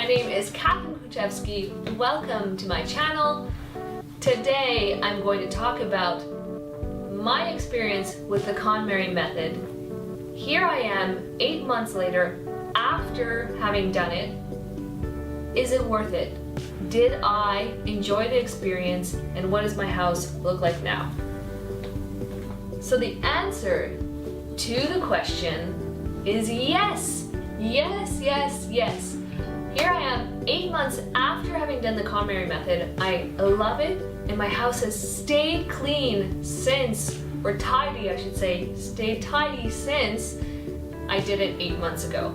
name is Katherine. Welcome to my channel. Today I'm going to talk about my experience with the Konmari Method. Here I am 8 months later after having done it. Is it worth it? Did I enjoy the experience, and what does my house look like now? So the answer to the question is yes. Yes, yes, yes. Here I am 8 months after having done the Konmari Method. I love it, and my house has stayed clean since, or tidy I should say, stayed tidy since I did it 8 months ago.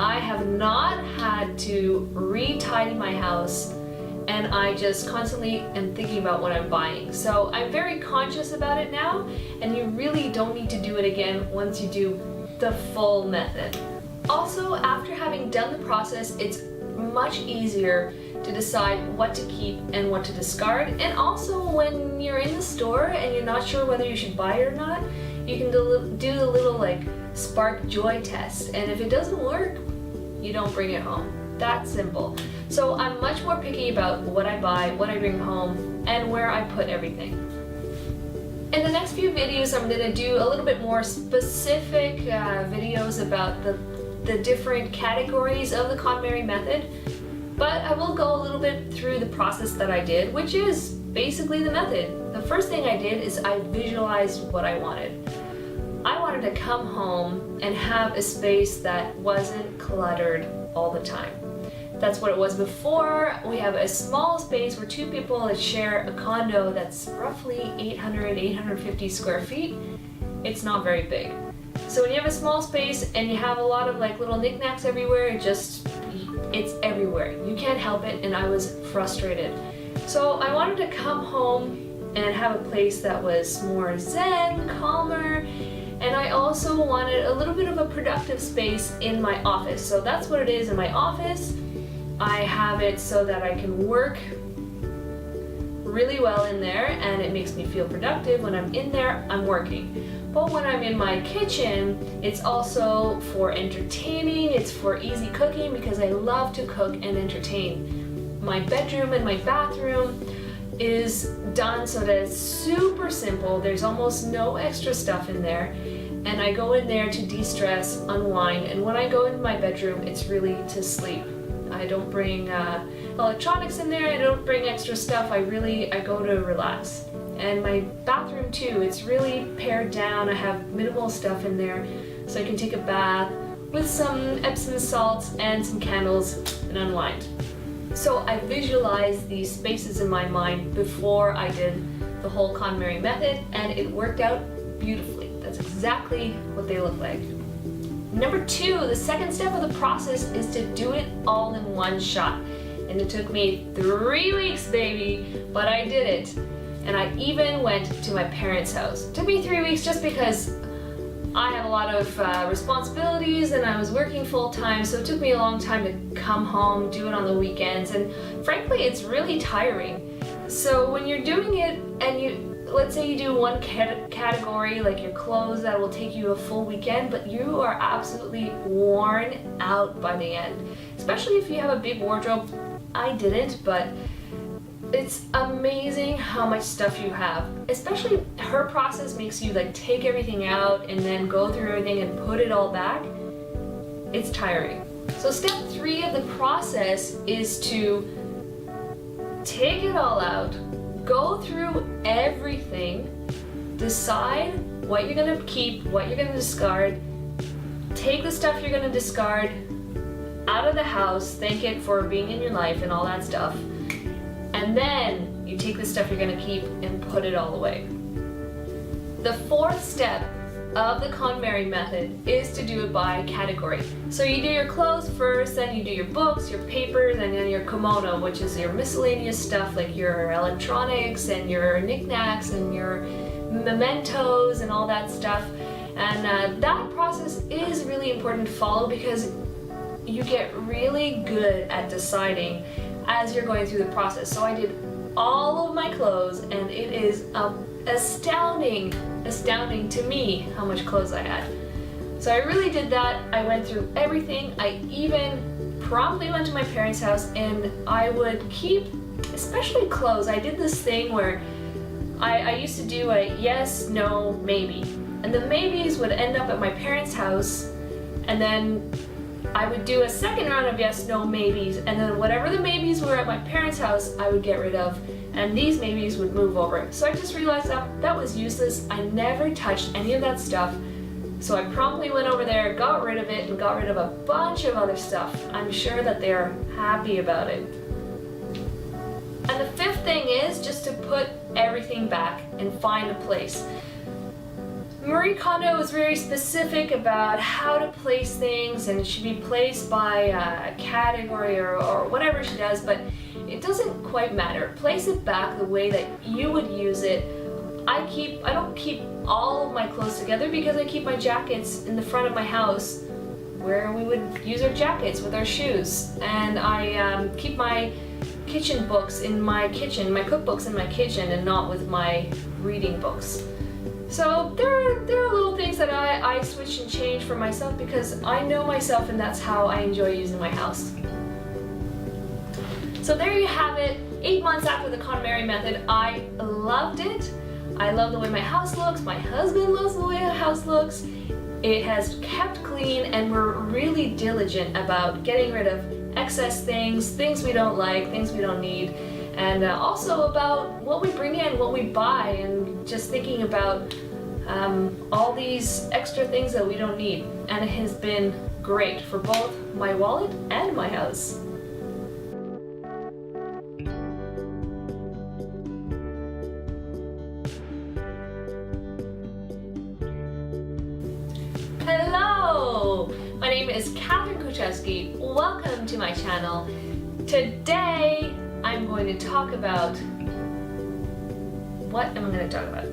I have not had to re-tidy my house, and I just constantly am thinking about what I'm buying. So I'm very conscious about it now, and you really don't need to do it again once you do the full method. Also, after having done the process, it's much easier to decide what to keep and what to discard. And also, when you're in the store and you're not sure whether you should buy it or not, you can do the little spark joy test. And if it doesn't work, you don't bring it home. That simple. So I'm much more picky about what I buy, what I bring home, and where I put everything. In the next few videos, I'm going to do a little bit more specific videos about the different categories of the Konmari Method, but I will go a little bit through the process that I did, which is basically the method. The first thing I did is I visualized what I wanted. I wanted to come home and have a space that wasn't cluttered all the time. That's what it was before. We have a small space where two people that share a condo that's roughly 850 square feet. It's not very big. So when you have a small space and you have a lot of little knickknacks everywhere, it's everywhere. You can't help it, and I was frustrated. So I wanted to come home and have a place that was more zen, calmer, and I also wanted a little bit of a productive space in my office. So that's what it is in my office. I have it so that I can work really well in there, and it makes me feel productive. When I'm in there, I'm working. But when I'm in my kitchen, it's also for entertaining, it's for easy cooking because I love to cook and entertain. My bedroom and my bathroom is done so that it's super simple. There's almost no extra stuff in there. And I go in there to de-stress, unwind, and when I go into my bedroom, it's really to sleep. I don't bring electronics in there, I don't bring extra stuff, I go to relax. And my bathroom too, it's really pared down. I have minimal stuff in there so I can take a bath with some Epsom salts and some candles and unwind. So I visualized these spaces in my mind before I did the whole Konmari Method, and it worked out beautifully. That's exactly what they look like. Number 2, the second step of the process is to do it all in one shot. And it took me 3 weeks, baby, but I did it. And I even went to my parents' house. It took me 3 weeks just because I have a lot of responsibilities and I was working full-time, so it took me a long time to come home, do it on the weekends, and frankly, it's really tiring. So when you're doing it and let's say you do one category, like your clothes, that will take you a full weekend, but you are absolutely worn out by the end. Especially if you have a big wardrobe. I didn't, but it's amazing how much stuff you have. Especially her process makes you take everything out and then go through everything and put it all back. It's tiring. So step 3 of the process is to take it all out, go through everything, decide what you're gonna keep, what you're gonna discard, take the stuff you're gonna discard out of the house, thank it for being in your life and all that stuff, and then you take the stuff you're gonna keep and put it all away. The 4th step of the Konmari Method is to do it by category. So you do your clothes first, then you do your books, your papers, and then your kimono, which is your miscellaneous stuff like your electronics and your knickknacks and your mementos and all that stuff. And that process is really important to follow because you get really good at deciding as you're going through the process. So I did all of my clothes, and it is astounding to me how much clothes I had. So I really did that. I went through everything. I even promptly went to my parents' house and I would keep, especially clothes, I did this thing where I used to do a yes, no, maybe. And the maybes would end up at my parents' house, and then I would do a second round of yes, no, maybes, and then whatever the maybes were at my parents' house, I would get rid of, and these maybes would move over. So I just realized that was useless. I never touched any of that stuff. So I promptly went over there, got rid of it, and got rid of a bunch of other stuff. I'm sure that they're happy about it. And the fifth thing is just to put everything back and find a place. Marie Kondo was very specific about how to place things, and it should be placed by a category or whatever she does, but it doesn't quite matter. Place it back the way that you would use it. I don't keep all of my clothes together because I keep my jackets in the front of my house where we would use our jackets with our shoes, and I keep my kitchen books in my kitchen, my cookbooks in my kitchen, and not with my reading books. So there are little things that I switch and change for myself because I know myself and that's how I enjoy using my house. So there you have it, 8 months after the Konmari Method. I loved it. I love the way my house looks. My husband loves the way the house looks. It has kept clean, and we're really diligent about getting rid of excess things we don't like, things we don't need, and also about what we bring in, what we buy, and just thinking about all these extra things that we don't need. And it has been great for both my wallet and my house. Hello! My name is Katherine. Welcome to my channel. Today I'm going to talk about, what am I going to talk about?